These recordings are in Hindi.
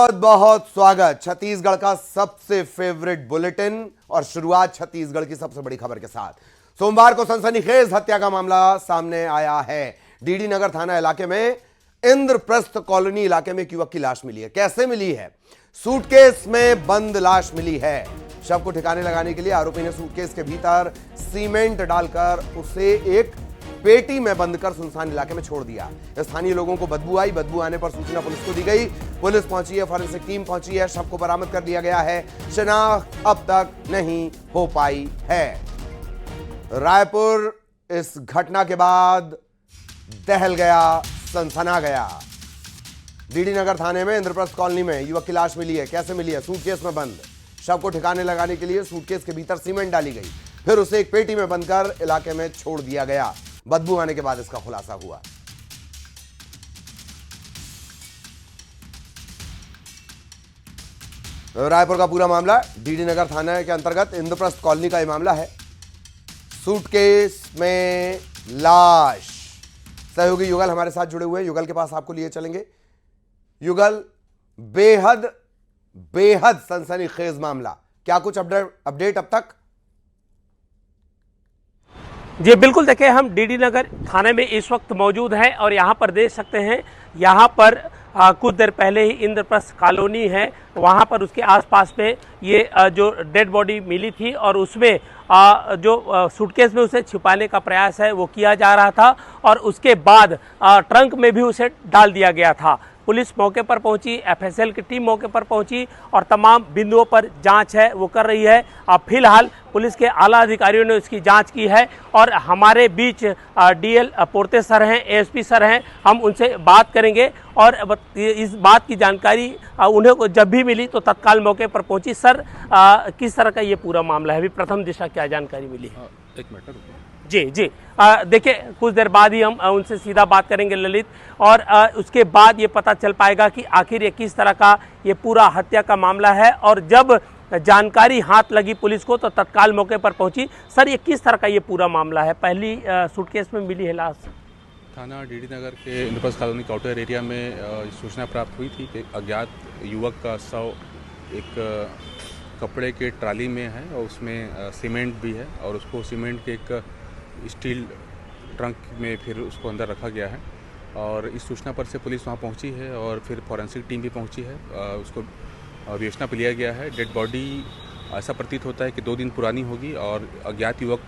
बहुत बहुत स्वागत छत्तीसगढ़ का सबसे फेवरेट बुलेटिन और शुरुआत छत्तीसगढ़ की सबसे बड़ी खबर के साथ। सोमवार को सनसनीखेज हत्या का मामला सामने आया है। डीडी नगर थाना इलाके में इंद्रप्रस्थ कॉलोनी इलाके में एक युवक की लाश मिली है। कैसे मिली है? सूटकेस में बंद लाश मिली है। शव को ठिकाने लगाने के लिए आरोपी ने सूटकेस के भीतर सीमेंट डालकर उसे एक पेटी में बंद कर सुनसान इलाके में छोड़ दिया। स्थानीय लोगों को बदबू आई। बदबू आने पर सूचना पुलिस को दी गई। पुलिस पहुंची है, फॉरेंसिक टीम पहुंची है, शव को बरामद कर लिया गया है। शिनाख्त अब तक नहीं हो पाई है। रायपुर इस घटना के बाद दहल गया, सनसना गया। डीडी नगर थाने में इंद्रप्रस्थ कॉलोनी में युवक की लाश मिली है। कैसे मिली है? सूटकेस में बंद। शव को ठिकाने लगाने के लिए सूटकेस के भीतर सीमेंट डाली गई, फिर उसे एक पेटी में बंद कर इलाके में छोड़ दिया गया। बदबू आने के बाद इसका खुलासा हुआ। रायपुर का पूरा मामला डीडी नगर थाना के अंतर्गत इंद्रप्रस्थ कॉलोनी का यह मामला है। सूटकेस में लाश। सहयोगी युगल हमारे साथ जुड़े हुए हैं। युगल के पास आपको लिए चलेंगे। युगल, बेहद बेहद सनसनीखेज मामला, क्या कुछ अपडेट अब तक? जी बिल्कुल, देखिए हम डीडी नगर थाने में इस वक्त मौजूद हैं और यहाँ पर देख सकते हैं, यहाँ पर कुछ देर पहले ही इंद्रप्रस्थ कॉलोनी है, वहाँ पर उसके आसपास में ये जो डेड बॉडी मिली थी और उसमें जो सूटकेस में उसे छिपाने का प्रयास है वो किया जा रहा था और उसके बाद ट्रंक में भी उसे डाल दिया गया था। पुलिस मौके पर पहुंची, एफएसएल की टीम मौके पर पहुंची और तमाम बिंदुओं पर जांच है वो कर रही है। फिलहाल पुलिस के आला अधिकारियों ने उसकी जांच की है और हमारे बीच डीएल पोर्ते सर हैं, एएसपी सर हैं, हम उनसे बात करेंगे और इस बात की जानकारी उन्हें को जब भी मिली तो तत्काल मौके पर पहुंची। सर, किस तरह का ये पूरा मामला है? अभी प्रथम दिशा क्या जानकारी मिली है? एक मिनट जी जी, देखिए कुछ देर बाद ही हम उनसे सीधा बात करेंगे ललित, और उसके बाद ये पता चल पाएगा कि आखिर ये किस तरह का ये पूरा हत्या का मामला है। और जब जानकारी हाथ लगी पुलिस को तो तत्काल मौके पर पहुंची। सर, ये किस तरह का ये पूरा मामला है? पहली सूटकेस में मिली है लाश। थाना डीडी नगर के इंद्रप्रस्थ कॉलोनी काउंटर एरिया में सूचना प्राप्त हुई थी कि अज्ञात युवक का शव एक कपड़े के ट्राली में है और उसमें सीमेंट भी है और उसको सीमेंट के एक स्टील ट्रंक में फिर उसको अंदर रखा गया है। और इस सूचना पर से पुलिस वहाँ पहुँची है और फिर फॉरेंसिक टीम भी पहुँची है। उसको विवेचना पर लिया गया है। डेड बॉडी ऐसा प्रतीत होता है कि 2 दिन पुरानी होगी और अज्ञात युवक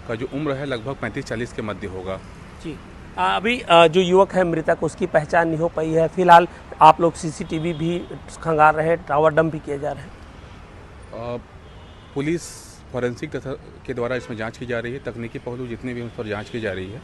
का जो उम्र है लगभग 35-40 के मध्य होगा। जी, अभी जो युवक है मृतक, उसकी पहचान नहीं हो पाई है। फिलहाल आप लोग सीसीटीवी भी खंगार रहे हैं, टावर डंप भी किए जा रहे हैं। पुलिस फॉरेंसिक के द्वारा इसमें जांच की जा रही है। तकनीकी पहलू जितने भी उन पर जांच की जा रही है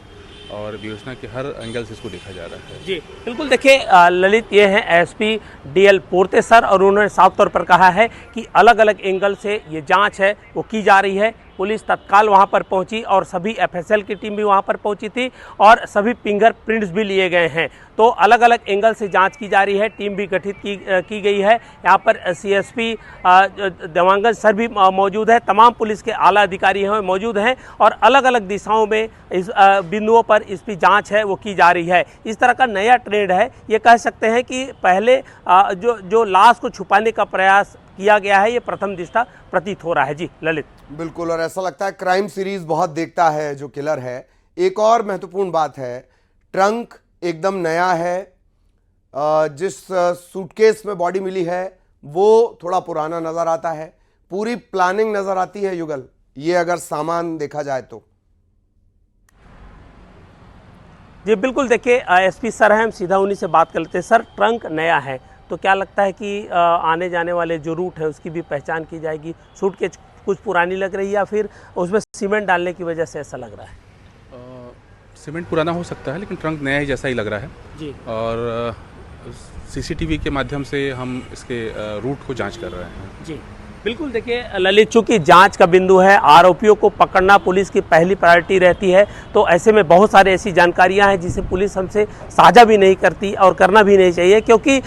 और विवेचना के हर एंगल से इसको देखा जा रहा है। जी बिल्कुल, देखिए ललित, ये हैं एसपी डीएल पोर्ते सर और उन्होंने साफ तौर पर कहा है कि अलग अलग एंगल से ये जांच है वो की जा रही है। पुलिस तत्काल वहां पर पहुंची और सभी एफएसएल की टीम भी वहां पर पहुंची थी और सभी फिंगरप्रिंट्स भी लिए गए हैं। तो अलग अलग एंगल से जांच की जा रही है। टीम भी गठित की गई है। यहाँ पर सीएसपी देवांगन सर भी मौजूद है। तमाम पुलिस के आला अधिकारी हैं मौजूद हैं और अलग अलग दिशाओं में इस बिंदुओं पर इसकी जांच है वो की जा रही है। इस तरह का नया ट्रेंड है। ये कह सकते हैं कि पहले जो लाश को छुपाने का प्रयास किया गया है, ये प्रथम दृष्टा प्रतीत हो रहा है। जी ललित, बिल्कुल, और ऐसा लगता है क्राइम सीरीज बहुत देखता है जो किलर है। एक और महत्वपूर्ण बात है, ट्रंक एकदम नया है। जिस सूटकेस में बॉडी मिली है वो थोड़ा पुराना नजर आता है। पूरी प्लानिंग नजर आती है युगल, ये अगर सामान देखा जाए तो। जी बिल्कुल, देखिए एसपी सर हैं, हम सीधा उन्हीं से बात कर लेते हैं। सर, ट्रंक नया है तो क्या लगता है कि आने जाने वाले जो रूट है उसकी भी पहचान की जाएगी? सूटकेस कुछ पुरानी लग रही है या फिर उसमें सीमेंट डालने की वजह से ऐसा लग रहा है? सीमेंट पुराना हो सकता है लेकिन ट्रंक नया ही जैसा ही लग रहा है। जी, और सीसीटीवी के माध्यम से हम इसके रूट को जांच कर रहे हैं। जी, बिल्कुल, देखिए ललित, चूंकि जांच का बिंदु है, आरोपियों को पकड़ना पुलिस की पहली प्रायोरिटी रहती है, तो ऐसे में बहुत सारी ऐसी जानकारियां हैं जिसे पुलिस हमसे साझा भी नहीं करती और करना भी नहीं चाहिए, क्योंकि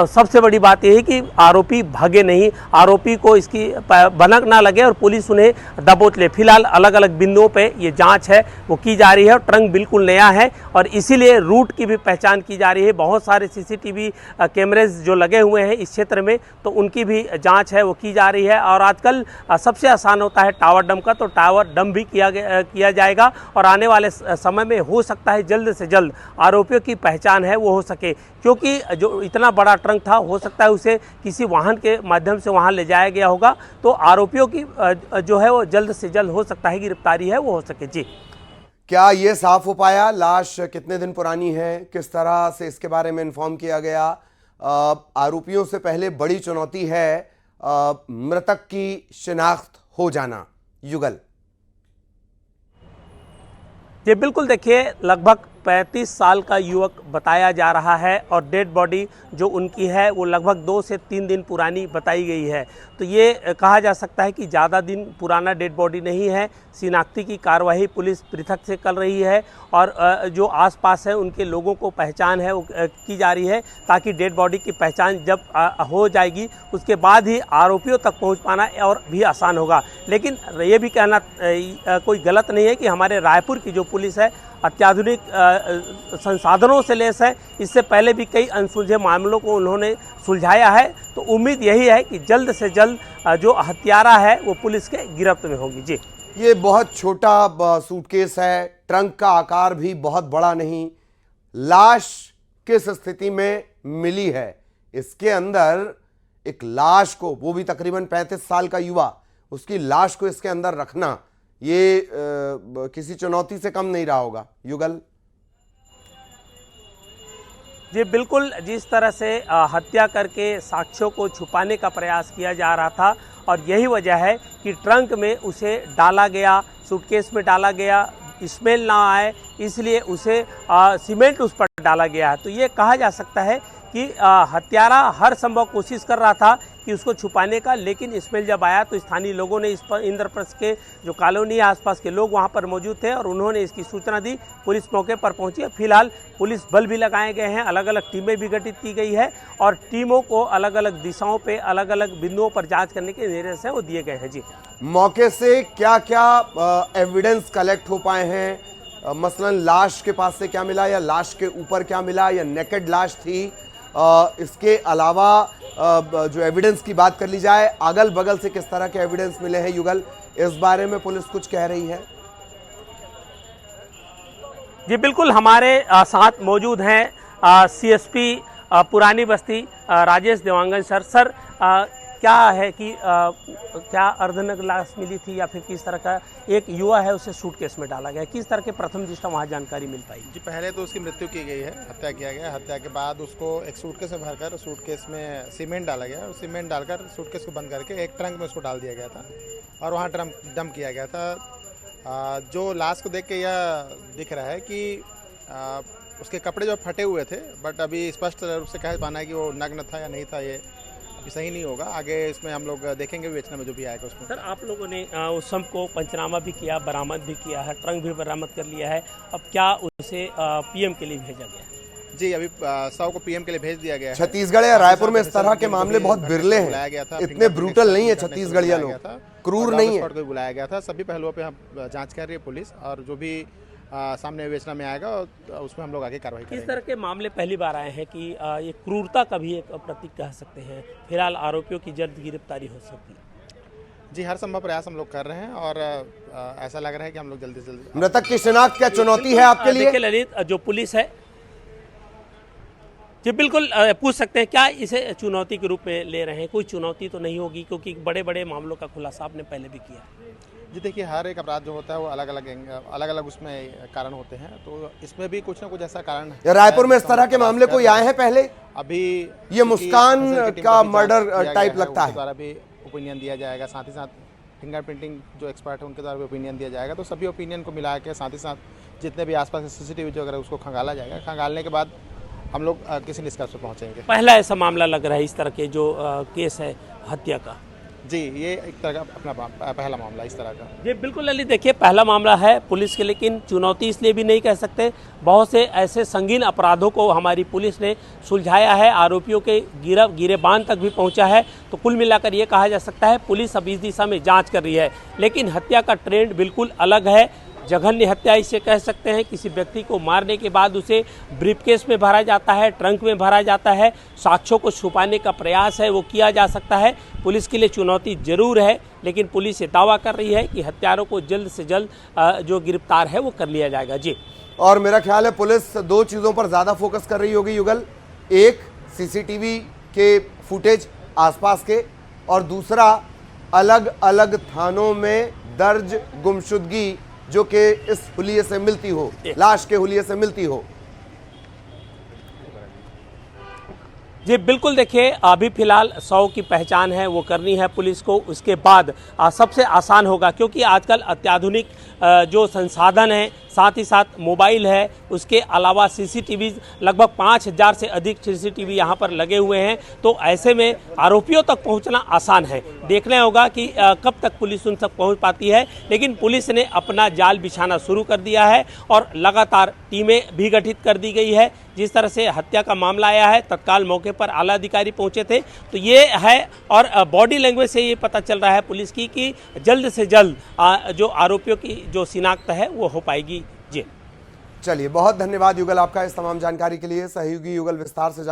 सबसे बड़ी बात यह है कि आरोपी भागे नहीं, आरोपी को इसकी भनक ना लगे और पुलिस उन्हें दबोच ले। फिलहाल अलग अलग बिंदुओं पर ये जाँच है वो की जा रही है और ट्रंक बिल्कुल नया है और इसीलिए रूट की भी पहचान की जा रही है। बहुत सारे CCTV कैमरेज जो लगे हुए हैं इस क्षेत्र में, तो उनकी भी जांच है वो की जा रही है। और आजकल सबसे आसान होता है टावर डंप का, तो टावर डंप भी किया जाएगा और आने वाले समय में हो सकता है जल्द से जल्द आरोपियों की पहचान है वो हो सके, क्योंकि जो इतना बड़ा ट्रंक था हो सकता है उसे किसी वाहन के माध्यम से वहां ले जाया गया होगा, तो आरोपियों की जो है वो जल्द से जल्द हो सकता है गिरफ्तारी है वो हो सके। जी, क्या ये साफ हो पाया लाश कितने दिन पुरानी है, किस तरह से इसके बारे में इन्फॉर्म किया गया? आरोपियों से पहले बड़ी चुनौती है मृतक की शिनाख्त हो जाना। युगल जी बिल्कुल, देखिए लगभग 35 साल का युवक बताया जा रहा है और डेड बॉडी जो उनकी है वो लगभग 2 से 3 दिन पुरानी बताई गई है, तो ये कहा जा सकता है कि ज़्यादा दिन पुराना डेड बॉडी नहीं है। शिनाख्ती की कार्रवाई पुलिस पृथक से कर रही है और जो आसपास है उनके लोगों को पहचान है वो की जा रही है, ताकि डेड बॉडी की पहचान जब हो जाएगी उसके बाद ही आरोपियों तक पहुंच पाना और भी आसान होगा। लेकिन ये भी कहना कोई गलत नहीं है कि हमारे रायपुर की जो पुलिस है अत्याधुनिक संसाधनों से लैस है। इससे पहले भी कई अनसुलझे मामलों को उन्होंने सुलझाया है, तो उम्मीद यही है कि जल्द से जल्द जो हत्यारा है वो पुलिस के गिरफ्त में होगी। जी, ये बहुत छोटा सूटकेस है, ट्रंक का आकार भी बहुत बड़ा नहीं। लाश किस स्थिति में मिली है? इसके अंदर एक लाश को, वो भी तकरीबन 35 साल का युवा, उसकी लाश को इसके अंदर रखना ये किसी चुनौती से कम नहीं रहा होगा। युगल जी बिल्कुल, जिस तरह से हत्या करके साक्ष्यों को छुपाने का प्रयास किया जा रहा था और यही वजह है कि ट्रंक में उसे डाला गया, सूटकेस में डाला गया, स्मेल ना आए इसलिए उसे सीमेंट उस पर डाला गया है। तो ये कहा जा सकता है कि हत्यारा हर संभव कोशिश कर रहा था कि उसको छुपाने का, लेकिन स्मेल जब आया तो स्थानीय लोगों ने इस पर इंद्रप्रस्थ के जो कॉलोनी है आसपास के लोग वहां पर मौजूद थे और उन्होंने इसकी सूचना दी। पुलिस मौके पर पहुंची है। फिलहाल पुलिस बल भी लगाए गए हैं, अलग अलग टीमें भी गठित की गई है और टीमों को अलग अलग दिशाओं पे अलग अलग बिंदुओं पर जांच करने के निर्देश हैं वो दिए गए हैं। जी, मौके से क्या क्या एविडेंस कलेक्ट हो पाए हैं? मसलन लाश के पास से क्या मिला, या लाश के ऊपर क्या मिला, या नेकेड लाश थी? इसके अलावा जो एविडेंस की बात कर ली जाए, अगल बगल से किस तरह के एविडेंस मिले हैं? युगल, इस बारे में पुलिस कुछ कह रही है? जी बिल्कुल, हमारे साथ मौजूद हैं CSP पुरानी बस्ती राजेश देवांगन सर, क्या है कि क्या अर्धनग्न लाश मिली थी या फिर किस तरह का एक युवा है उसे सूटकेस में डाला गया, किस तरह के प्रथम दृष्टया वहाँ जानकारी मिल पाई? जी, पहले तो उसकी मृत्यु की गई है, हत्या किया गया। हत्या के बाद उसको एक सूटकेस में भरकर सूटकेस में सीमेंट डाला गया और सीमेंट डालकर सूटकेस को बंद करके एक ट्रंक में उसको डाल दिया गया था और वहाँ डंप किया गया था। जो लाश को देख के यह दिख रहा है कि उसके कपड़े जो फटे हुए थे, बट अभी स्पष्ट रूप से कह पाना है कि वो नग्न था या नहीं था ये अभी सही नहीं होगा। आगे इसमें हम लोग देखेंगे बेचने में जो भी आएगा उसमें। सर, आप लोगों ने उस शव को पंचनामा भी किया, बरामद भी किया है, ट्रंक भी बरामद कर लिया है, अब क्या उसे PM के लिए भेजा गया? जी, अभी शव को PM के लिए भेज दिया गया है। छत्तीसगढ़ या रायपुर में इस तरह के मामले बहुत बिरले हैं, इतने ब्रूटल नहीं है छत्तीसगढ़िया लोग, क्रूर नहीं है। को बुलाया गया था। सभी पहलुओं पे हम जांच कर रही है पुलिस और जो भी सामने विवेचना में आएगा उसमें हम लोग आगे कार्रवाई करेंगे। किस तरह के मामले पहली बार आए हैं कि ये क्रूरता का भी एक प्रतीक कह सकते हैं? फिलहाल आरोपियों की जल्द गिरफ्तारी हो सकती है। जी, हर संभव प्रयास हम लोग कर रहे हैं और ऐसा लग रहा है कि हम लोग जल्दी से जल्दी। मृतक की शिनाख्त क्या चुनौती है आपके लिए? देखिए ललित, जो पुलिस है जी बिल्कुल पूछ सकते हैं, क्या इसे चुनौती के रूप में ले रहे हैं? कोई चुनौती तो नहीं होगी, क्योंकि बड़े बड़े मामलों का खुलासा आपने पहले भी किया। जी देखिए, हर एक अपराध जो होता है वो अलग अलग उसमें कारण होते हैं, तो इसमें भी कुछ ना कुछ ऐसा कारण है। रायपुर में इस तरह के मामले कोई आए हैं पहले? अभी ये मुस्कान का मर्डर टाइप लगता है। द्वारा भी ओपिनियन दिया जाएगा, साथ ही साथ फिंगरप्रिंटिंग जो एक्सपर्ट है उनके द्वारा भी ओपिनियन दिया जाएगा। तो सभी ओपिनियन को मिला के साथ ही साथ जितने भी आसपास के CCTV जो अगर उसको खंगाला जाएगा, खंगालने के बाद हम लोग किसी निष्कर्ष पर पहुँचेंगे। पहला ऐसा मामला लग रहा है इस तरह के जो केस है हत्या का। जी, ये एक तरह का अपना पहला मामला इस तरह का। जी बिल्कुल ललित, देखिए पहला मामला है पुलिस के, लेकिन चुनौती इसलिए भी नहीं कह सकते, बहुत से ऐसे संगीन अपराधों को हमारी पुलिस ने सुलझाया है, आरोपियों के गिरेबान तक भी पहुंचा है। तो कुल मिलाकर ये कहा जा सकता है पुलिस अब इस दिशा में जांच कर रही है। लेकिन हत्या का ट्रेंड बिल्कुल अलग है, जघन्य हत्या इसे कह सकते हैं। किसी व्यक्ति को मारने के बाद उसे ब्रीफकेस में भरा जाता है, ट्रंक में भरा जाता है, साक्ष्यों को छुपाने का प्रयास है वो किया जा सकता है। पुलिस के लिए चुनौती जरूर है, लेकिन पुलिस ये दावा कर रही है कि हत्यारों को जल्द से जल्द जो गिरफ्तार है वो कर लिया जाएगा। जी, और मेरा ख्याल है पुलिस दो चीज़ों पर ज़्यादा फोकस कर रही होगी युगल, एक सीसीटीवी के फुटेज आसपास के, और दूसरा अलग अलग थानों में दर्ज गुमशुदगी जो कि इस हुलिये से मिलती हो, लाश के हुलिये से मिलती हो। जी बिल्कुल, देखिए अभी फिलहाल 100 की पहचान है वो करनी है पुलिस को, उसके बाद सबसे आसान होगा, क्योंकि आजकल अत्याधुनिक जो संसाधन हैं, साथ ही साथ मोबाइल है, उसके अलावा सीसीटीवी लगभग 5000 से अधिक सीसीटीवी यहाँ पर लगे हुए हैं। तो ऐसे में आरोपियों तक पहुँचना आसान है, देखना होगा कि कब तक पुलिस उन तक पहुँच पाती है। लेकिन पुलिस ने अपना जाल बिछाना शुरू कर दिया है और लगातार टीमें भी गठित कर दी गई है। जिस तरह से हत्या का मामला आया है, तत्काल मौके पर आला अधिकारी पहुंचे थे, तो ये है। और बॉडी लैंग्वेज से ये पता चल रहा है पुलिस की कि जल्द से जल्द जो आरोपियों की जो शिनाख्त है वो हो पाएगी। जी चलिए, बहुत धन्यवाद युगल आपका इस तमाम जानकारी के लिए। सहयोगी युगल विस्तार से